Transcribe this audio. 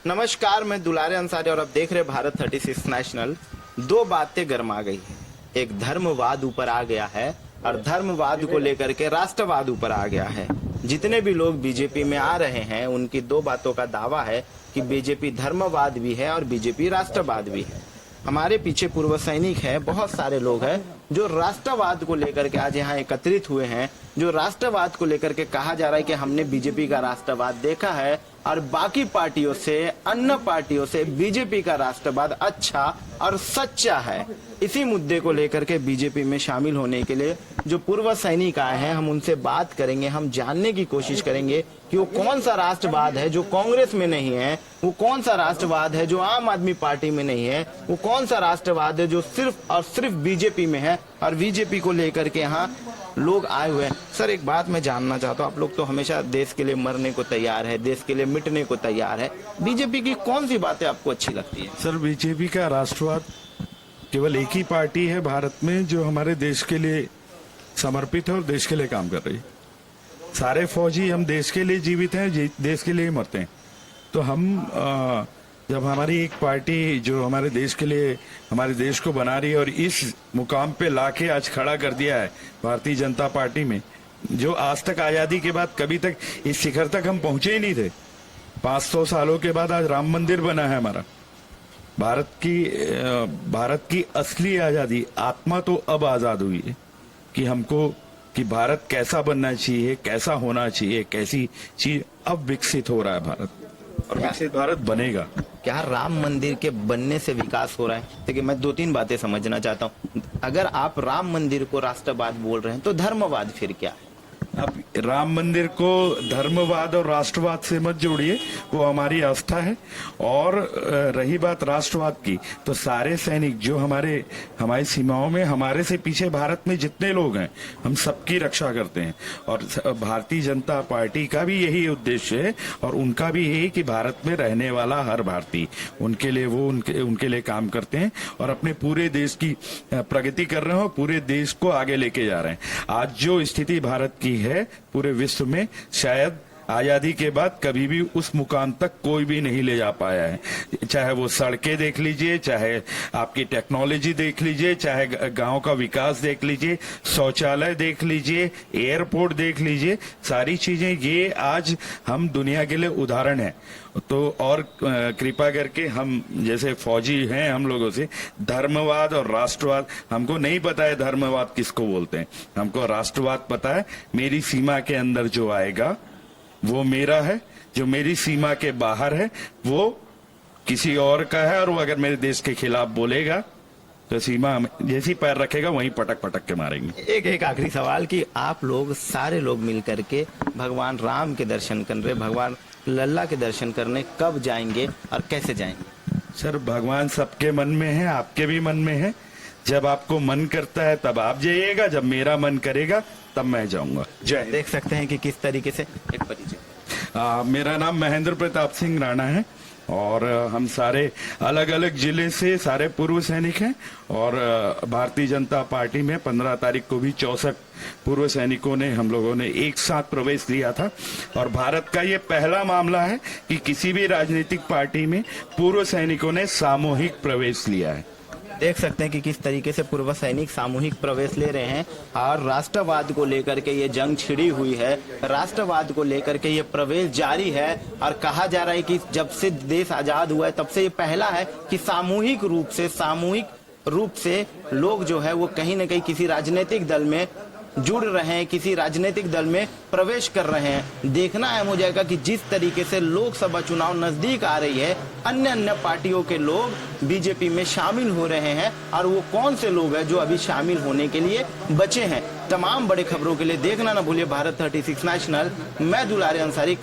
नमस्कार, मैं दुलारे अंसारी और अब देख रहे भारत 36 नेशनल। दो बातें गर्मा गई है। एक धर्मवाद ऊपर आ गया है और धर्मवाद को लेकर के राष्ट्रवाद ऊपर आ गया है। जितने भी लोग बीजेपी में आ रहे हैं उनकी दो बातों का दावा है कि बीजेपी धर्मवाद भी है और बीजेपी राष्ट्रवाद भी है। हमारे पीछे पूर्व सैनिक हैं, बहुत सारे लोग हैं जो राष्ट्रवाद को लेकर के आज यहाँ एकत्रित हुए हैं, जो राष्ट्रवाद को लेकर के कहा जा रहा है कि हमने बीजेपी का राष्ट्रवाद देखा है और बाकी पार्टियों से, अन्य पार्टियों से बीजेपी का राष्ट्रवाद अच्छा और सच्चा है। इसी मुद्दे को लेकर के बीजेपी में शामिल होने के लिए जो पूर्व सैनिक आए हैं, हम उनसे बात करेंगे, हम जानने की कोशिश करेंगे कि वो कौन सा राष्ट्रवाद है जो कांग्रेस में नहीं है, वो कौन सा राष्ट्रवाद है जो आम आदमी पार्टी में नहीं है, वो कौन सा राष्ट्रवाद है जो सिर्फ और सिर्फ बीजेपी में है और बीजेपी को लेकर के यहाँ लोग आए हुए हैं। सर, एक बात मैं जानना चाहता हूँ, आप लोग तो हमेशा देश के लिए मरने को तैयार है, देश के लिए मिटने को तैयार है, बीजेपी की कौन सी बातें आपको अच्छी लगती है? सर, बीजेपी का राष्ट्रवाद केवल एक ही पार्टी है भारत में जो हमारे देश के लिए समर्पित है और देश के लिए काम कर रही है। सारे फौजी हम देश के लिए जीवित हैं, देश के लिए मरते हैं। तो हम जब हमारी एक पार्टी जो हमारे देश के लिए हमारे देश को बना रही है और इस मुकाम पे लाके आज खड़ा कर दिया है भारतीय जनता पार्टी में, जो आज तक आजादी के बाद कभी तक इस शिखर तक हम पहुंचे ही नहीं थे। 500 सालों के बाद आज राम मंदिर बना है हमारा। भारत की असली आजादी, आत्मा तो अब आजाद हुई है कि भारत कैसा बनना चाहिए, कैसा होना चाहिए, कैसी चीज अब विकसित हो रहा है भारत, और विकसित भारत बनेगा। क्या राम मंदिर के बनने से विकास हो रहा है? देखिए, मैं दो तीन बातें समझना चाहता हूँ। अगर आप राम मंदिर को राष्ट्रवाद बोल रहे हैं तो धर्मवाद फिर क्या है? आप राम मंदिर को धर्मवाद और राष्ट्रवाद से मत जोड़िए, वो हमारी आस्था है। और रही बात राष्ट्रवाद की, तो सारे सैनिक जो हमारी सीमाओं में, हमारे से पीछे भारत में जितने लोग हैं, हम सबकी रक्षा करते हैं। और भारतीय जनता पार्टी का भी यही उद्देश्य है और उनका भी यही कि भारत में रहने वाला हर भारतीय, उनके लिए वो उनके लिए काम करते हैं और अपने पूरे देश की प्रगति कर रहे हैं और पूरे देश को आगे लेके जा रहे हैं। आज जो स्थिति भारत की है पूरे विश्व में, शायद आजादी के बाद कभी भी उस मुकाम तक कोई भी नहीं ले जा पाया है। चाहे वो सड़कें देख लीजिए, चाहे आपकी टेक्नोलॉजी देख लीजिए, चाहे गांव का विकास देख लीजिए, शौचालय देख लीजिए, एयरपोर्ट देख लीजिए, सारी चीजें ये आज हम दुनिया के लिए उदाहरण है। तो और कृपा करके हम जैसे फौजी हैं, हम लोगों से धर्मवाद और राष्ट्रवाद, हमको नहीं पता है धर्मवाद किसको बोलते हैं, हमको राष्ट्रवाद पता है। मेरी सीमा के अंदर जो आएगा वो मेरा है, जो मेरी सीमा के बाहर है वो किसी और का है, और वो अगर मेरे देश के खिलाफ बोलेगा तो सीमा जैसी पैर रखेगा वहीं पटक पटक के मारेंगे। एक आखिरी सवाल कि आप लोग सारे लोग मिलकर के भगवान राम के दर्शन करने, भगवान लल्ला के दर्शन करने कब जाएंगे और कैसे जाएंगे? सर, भगवान सबके मन में है, आपके भी मन में है। जब आपको मन करता है तब आप जाइएगा, जब मेरा मन करेगा तब मैं जाऊंगा। जय। देख सकते हैं कि किस तरीके से एक परिचय। मेरा नाम महेंद्र प्रताप सिंह राणा है और हम सारे अलग अलग जिले से सारे पूर्व सैनिक हैं और भारतीय जनता पार्टी में 15 तारीख को भी 64 पूर्व सैनिकों ने, हम लोगों ने एक साथ प्रवेश लिया था। और भारत का ये पहला मामला है कि किसी भी राजनीतिक पार्टी में पूर्व सैनिकों ने सामूहिक प्रवेश लिया है। देख सकते हैं कि किस तरीके से पूर्व सैनिक सामूहिक प्रवेश ले रहे हैं और राष्ट्रवाद को लेकर के ये जंग छिड़ी हुई है, राष्ट्रवाद को लेकर के ये प्रवेश जारी है। और कहा जा रहा है कि जब से देश आजाद हुआ है तब से ये पहला है कि सामूहिक रूप से लोग जो है वो कहीं न कहीं किसी राजनीतिक दल में जुड़ रहे हैं, किसी राजनीतिक दल में प्रवेश कर रहे हैं। देखना अहम हो जाएगा कि जिस तरीके से लोकसभा चुनाव नजदीक आ रही है, अन्य पार्टियों के लोग बीजेपी में शामिल हो रहे हैं और वो कौन से लोग हैं जो अभी शामिल होने के लिए बचे हैं। तमाम बड़े खबरों के लिए देखना ना भूलिए भारत 36 नेशनल। मैं दुलारे अंसारी।